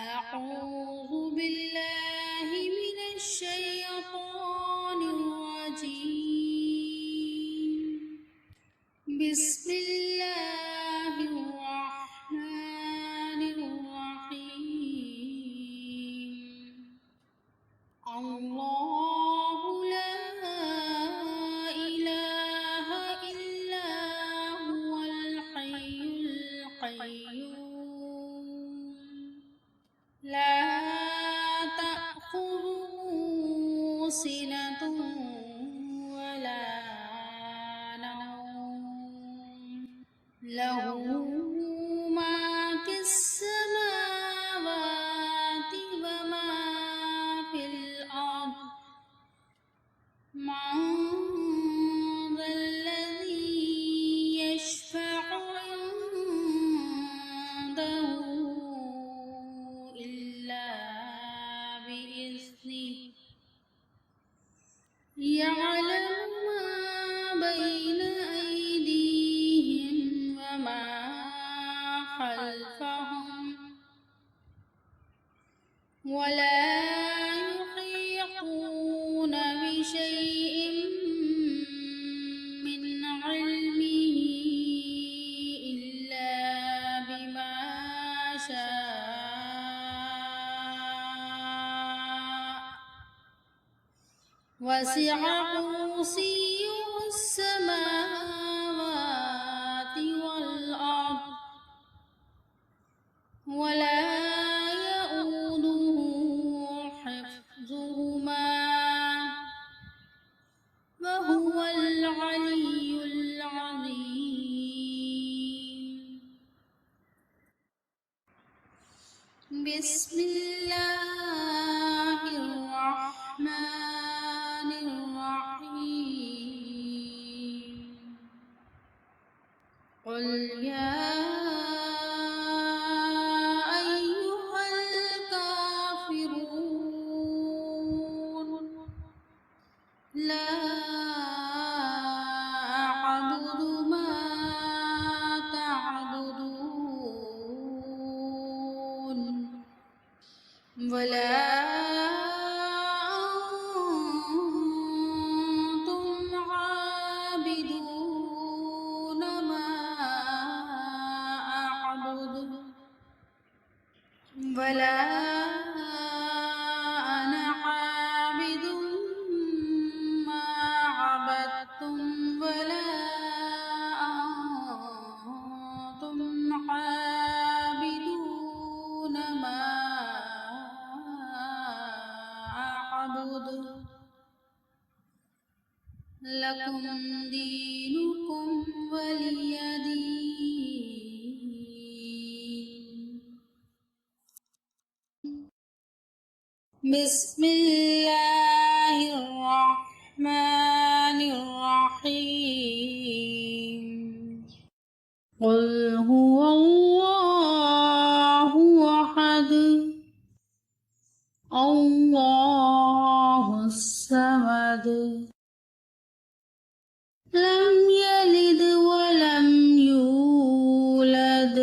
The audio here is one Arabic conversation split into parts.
أعوذ بالله من الشيطان الرجيم. بسم الله الرحمن الرحيم. الله لا إله إلا هو الحي القيوم لا تأخذه سنة ولا نوم له ما في السماوات وما في الأرض من ذا الذي يشفع عنده إلا بإذنه يعلم ما بين أيديهم وما خلفهم ولا يحيطون بشيء من علمه إلا بما شاء وسع كرسيه السماوات والأرض ولا يؤوده حفظهما وهو العلي العظيم. بسم الله الرحمن الرحيم. قل يا أيها الكافرون لا أعبد ما تعبدون ولا أنتم عابدون ما أعبد ولا أنا عابد ما عبدتم ولا أنتم عابدون ما أعبد لكم دينكم ولي دين. بسم الله الرحمن الرحيم. قل هو الله أحد الله الصمد لم يلد ولم يولد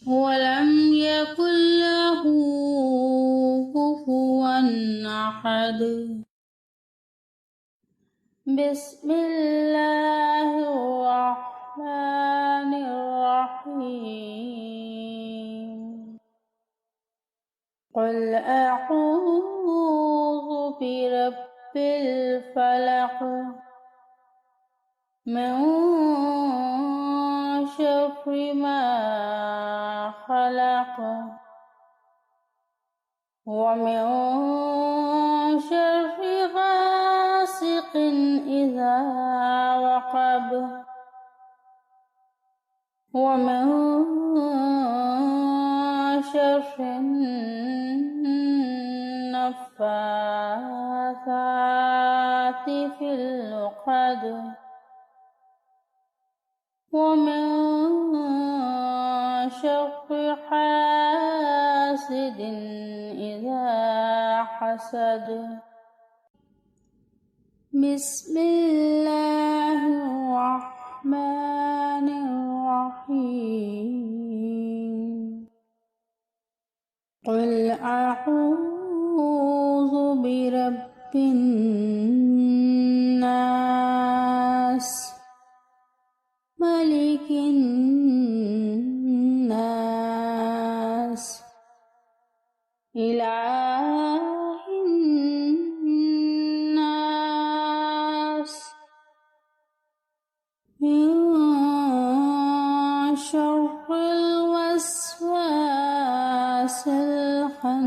ولم يكن له كفوا أحد. بسم الله الرحمن الرحيم. قل أعوذ برب الفلق من شر ما خلق ومن شر غاسق إذا وقب ومن شر النفاثات في العقد ومن شر حاسد إذا حسد. بسم الله الرحمن الرحيم. قل أعوذ برب الناس ملك الناس إله الناس من شر الوسواس الخناس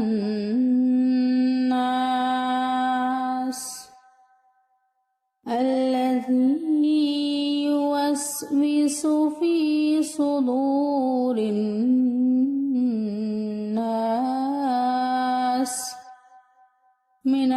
الذي يوسوس في صدور الناس من